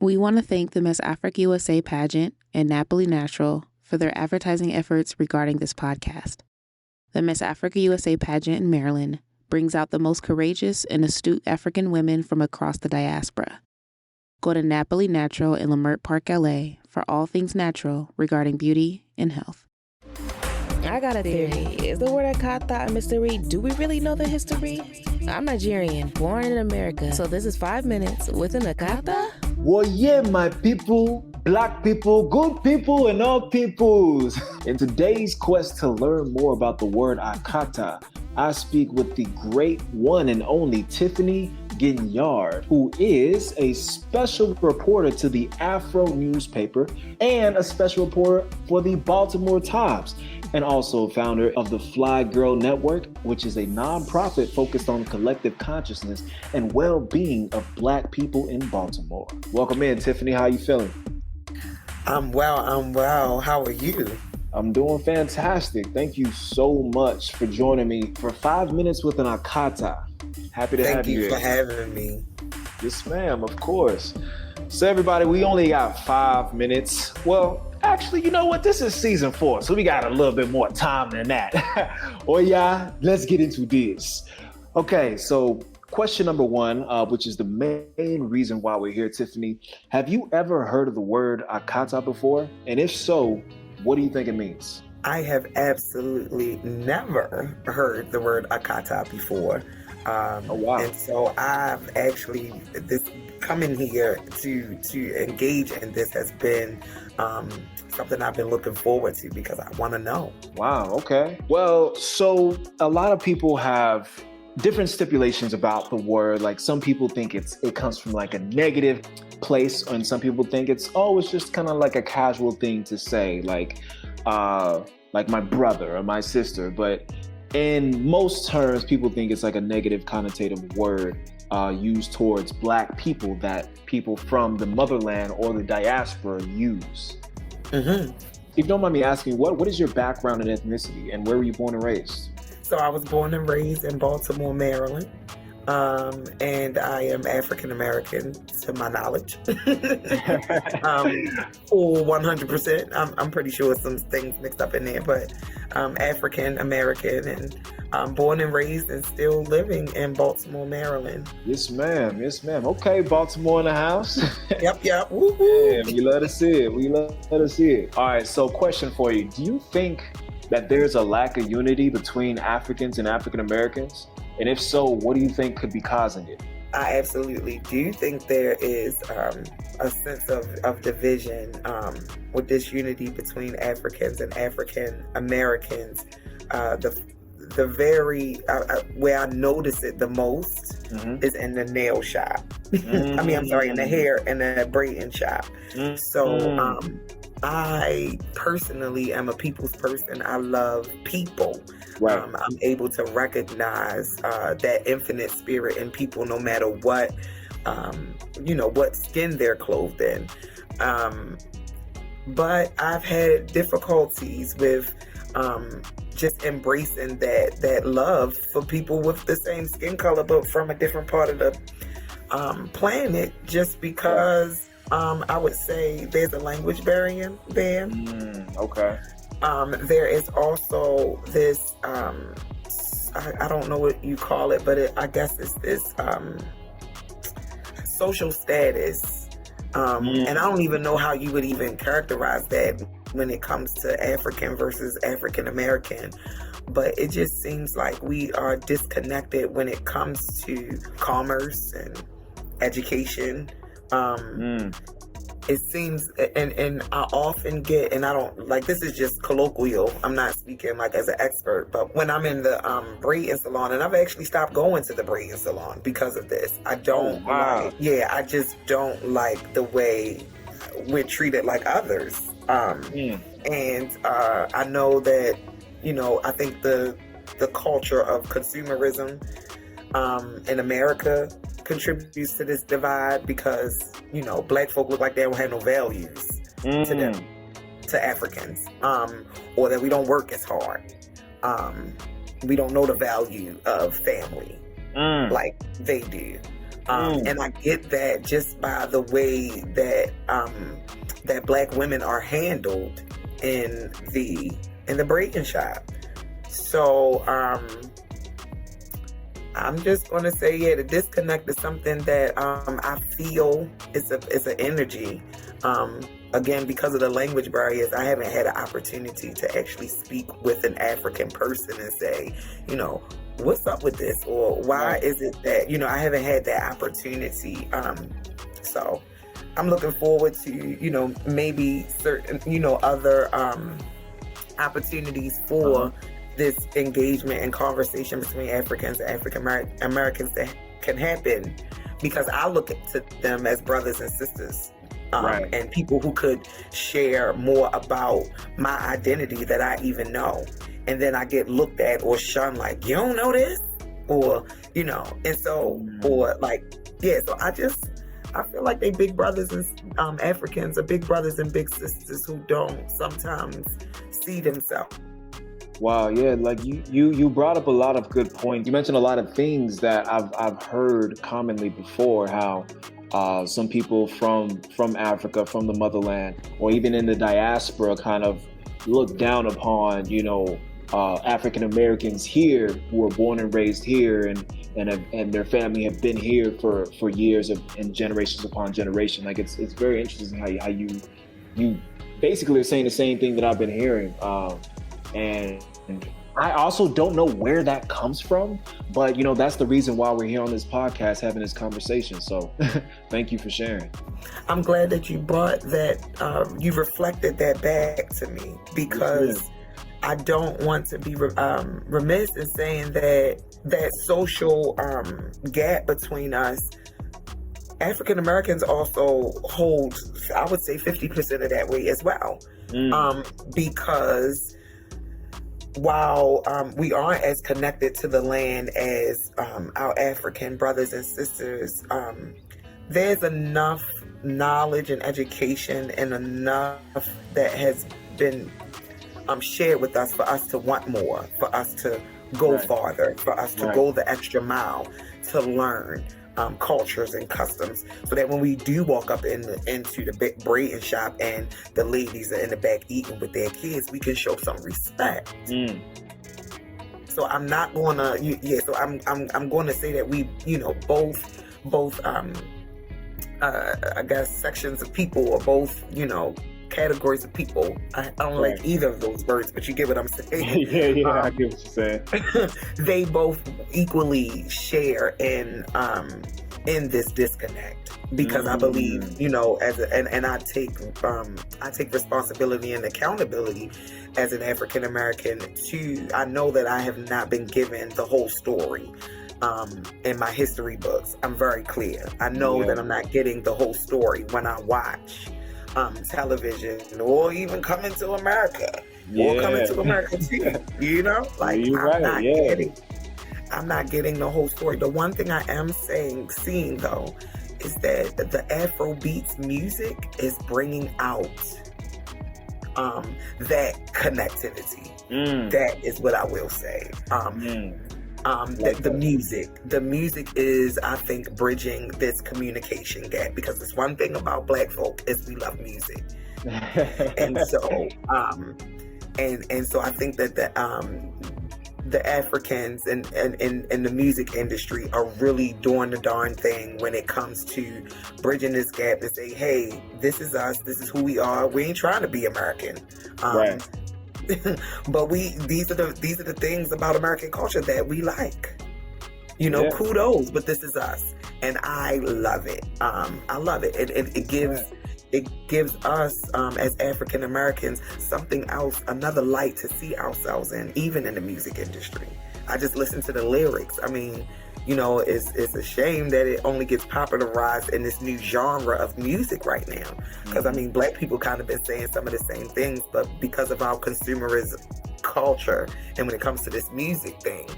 We want to thank the Miss Africa USA pageant and Napoli Natural for their advertising efforts regarding this podcast. The Miss Africa USA pageant in Maryland brings out the most courageous and astute African women from across the diaspora. Go to Napoli Natural in Leimert Park, LA for all things natural regarding beauty and health. I got a theory. Is the word Akata a mystery? Do we really know the history? I'm Nigerian, born in America. So this is 5 minutes with an Akata? Well, yeah, my people, black people, good people, and all peoples. In today's quest to learn more about the word Akata, I speak with the great one and only Tiffany Ginyard, who is a special reporter to the Afro Newspaper and a special reporter for the Baltimore Times, and also founder of the Fly Girl Network, which is a nonprofit focused on collective consciousness and well-being of Black people in Baltimore. Welcome in, Tiffany. How you feeling? I'm well. How are you? I'm doing fantastic. Thank you so much for joining me for 5 minutes with an Akata. Happy to have you here. Thank you for having me. Yes, ma'am, of course. So everybody, we only got 5 minutes. Well, actually, you know what? This is season 4, so we got a little bit more time than that. Oh yeah, let's get into this. Okay, so question number 1, which is the main reason why we're here, Tiffany. Have you ever heard of the word Akata before? And if so, what do you think it means? I have absolutely never heard the word Akata before. Oh, wow. And so I've actually, coming here to engage in this has been something I've been looking forward to because I want to know. Wow, okay. Well, so a lot of people have different stipulations about the word. Like some people think it comes from like a negative place, and some people think it's just kind of like a casual thing to say, like my brother or my sister. But in most terms, people think it's like a negative connotative word used towards Black people that people from the motherland or the diaspora use. Mm-hmm. If you don't mind me asking, what is your background and ethnicity, and where were you born and raised? So I was born and raised in Baltimore, Maryland. And I am African American to my knowledge. Full 100%. I'm pretty sure some things mixed up in there, but African American and born and raised and still living in Baltimore, Maryland. Yes, ma'am. Yes, ma'am. Okay, Baltimore in the house. Yep. Woo-hoo. Damn, we love to see it. All right, so question for you. Do you think that there's a lack of unity between Africans and African Americans? And if so, what do you think could be causing it? I absolutely do think there is a sense of division with this unity between Africans and African Americans. The very where I notice it the most is in the nail shop. In the hair and the braiding shop. So I personally am a people's person. I love people. Right. I'm able to recognize that infinite spirit in people, no matter what, what skin they're clothed in. But I've had difficulties with just embracing that love for people with the same skin color, but from a different part of the planet, just because I would say there's a language barrier there. Okay. There is also this, I don't know what you call it, but I guess it's this social status. And I don't even know how you would even characterize that when it comes to African versus African American. But it just seems like we are disconnected when it comes to commerce and education. It seems, and I often get, and I don't, like, this is just colloquial, I'm not speaking like as an expert, but when I'm in the braiding salon, and I've actually stopped going to the braiding salon because of this. I don't I just don't like the way we're treated like others. And I know that, I think the culture of consumerism in America contributes to this divide because, Black folk look like they don't have no values to them, to Africans, or that we don't work as hard. We don't know the value of family like they do. And I get that just by the way that that Black women are handled in the braiding shop. So I'm just going to say, yeah, the disconnect is something that I feel is an energy. Again, because of the language barriers, I haven't had an opportunity to actually speak with an African person and say, you know, what's up with this? Or why is it that, you know, I haven't had that opportunity. So I'm looking forward to, you know, maybe certain, you know, other opportunities for this engagement and conversation between Africans and African Americans that can happen, because I look to them as brothers and sisters. And people who could share more about my identity that I even know. And then I get looked at or shunned like, you don't know this? Or, you know, and so, or like, yeah, so I feel like they big brothers and Africans are big brothers and big sisters who don't sometimes see themselves. Wow, yeah, like you brought up a lot of good points. You mentioned a lot of things that I've heard commonly before, how some people from Africa, from the motherland, or even in the diaspora kind of look down upon, you know, African Americans here who were born and raised here and their family have been here for years and generations upon generation. Like it's very interesting how you basically are saying the same thing that I've been hearing. And I also don't know where that comes from, but you know, that's the reason why we're here on this podcast having this conversation. So thank you for sharing. I'm glad that you brought that, you reflected that back to me, because I don't want to be remiss in saying that social gap between us. African Americans also hold, I would say, 50% of that weight as well, because while we aren't as connected to the land as our African brothers and sisters, there's enough knowledge and education and enough that has been shared with us for us to want more, for us to go farther, for us to go the extra mile to learn cultures and customs, so that when we do walk up into the braiding shop and the ladies are in the back eating with their kids, we can show some respect. So I'm not gonna, so I'm going to say that we, you know, both I guess sections of people, or both, you know, categories of people. I don't like either of those words, but you get what I'm saying. I get what you're saying. They both equally share in this disconnect, because I believe, you know, and I take responsibility and accountability as an African American I know that I have not been given the whole story. In my history books, I'm very clear. I know that I'm not getting the whole story when I watch television, or even Coming to America, or Coming to America too. You know, like I'm not getting the whole story. The one thing I am seeing though, is that the Afro beats music is bringing out that connectivity. That is what I will say. The music is, I think, bridging this communication gap, because it's one thing about Black folk is we love music, and so and so I think that the Africans and the music industry are really doing the darn thing when it comes to bridging this gap and say, hey, this is us, this is who we are. We ain't trying to be American. But these are the things about American culture that we like. You know, kudos, but this is us, and I love it. I love it. It gives us as African Americans something else, another light to see ourselves in, even in the music industry. I just listened to the lyrics. I mean, you know, it's a shame that it only gets popularized in this new genre of music right now. Because, I mean, Black people kind of been saying some of the same things, but because of our consumerist culture, and when it comes to this music thing,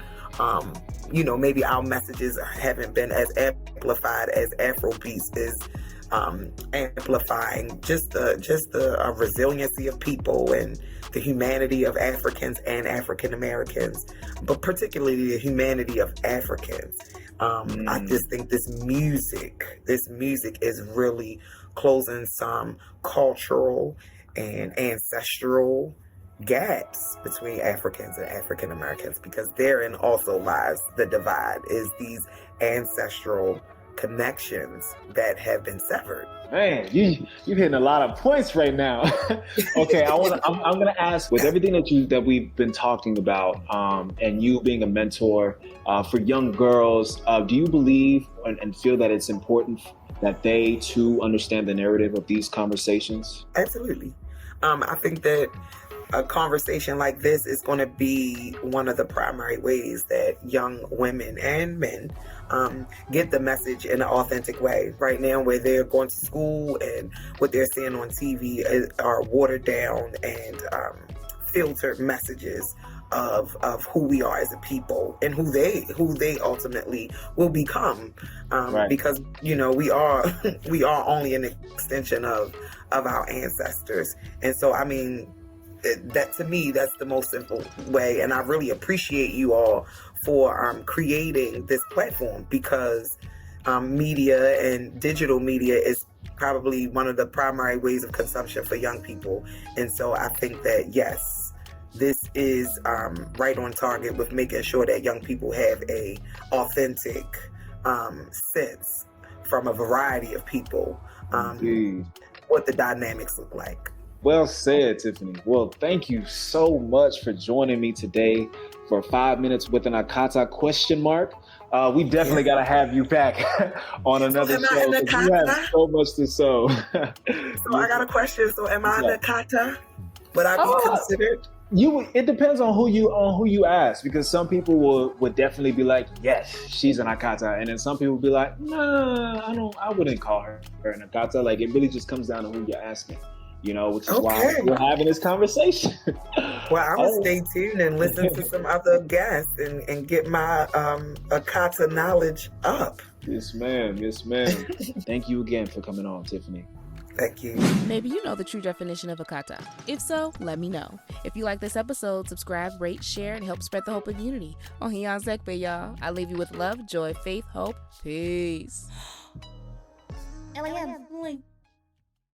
you know, maybe our messages haven't been as amplified as Afrobeats is amplifying just the resiliency of people and the humanity of Africans and African Americans, but particularly the humanity of Africans. I just think this music is really closing some cultural and ancestral gaps between Africans and African Americans, because therein also lies the divide, is these ancestral connections that have been severed. Man, you're hitting a lot of points right now. Okay, I'm gonna ask, with everything that we've been talking about, and you being a mentor for young girls, do you believe and feel that it's important that they too understand the narrative of these conversations? Absolutely. I think that a conversation like this is going to be one of the primary ways that young women and men get the message in an authentic way. Right now, where they're going to school and what they're seeing on TV are watered down and filtered messages of who we are as a people and who they ultimately will become, right. Because we are only an extension of our ancestors. And so I mean, that to me, that's the most simple way. And I really appreciate you all for creating this platform, because media and digital media is probably one of the primary ways of consumption for young people. And so I think that, yes, this is right on target with making sure that young people have a authentic sense from a variety of people, what the dynamics look like. Well said, Tiffany. Well, thank you so much for joining me today for 5 minutes with an Akata ? We definitely got to have you back on another show. You have so much to sow. So I got a question. So am I an Akata? Would I be considered? It depends on who you ask, because some people would definitely be like, yes, she's an Akata, and then some people would be like, nah, I wouldn't call her an Akata. Like, it really just comes down to who you're asking. Which is why we're having this conversation. Well, I'm going to stay tuned and listen to some other guests and get my Akata knowledge up. Yes, ma'am. Yes, ma'am. Thank you again for coming on, Tiffany. Thank you. Maybe you know the true definition of Akata. If so, let me know. If you like this episode, subscribe, rate, share, and help spread the hope of unity. Ezekiel Ajeigbe, y'all. I leave you with love, joy, faith, hope. Peace. LAM.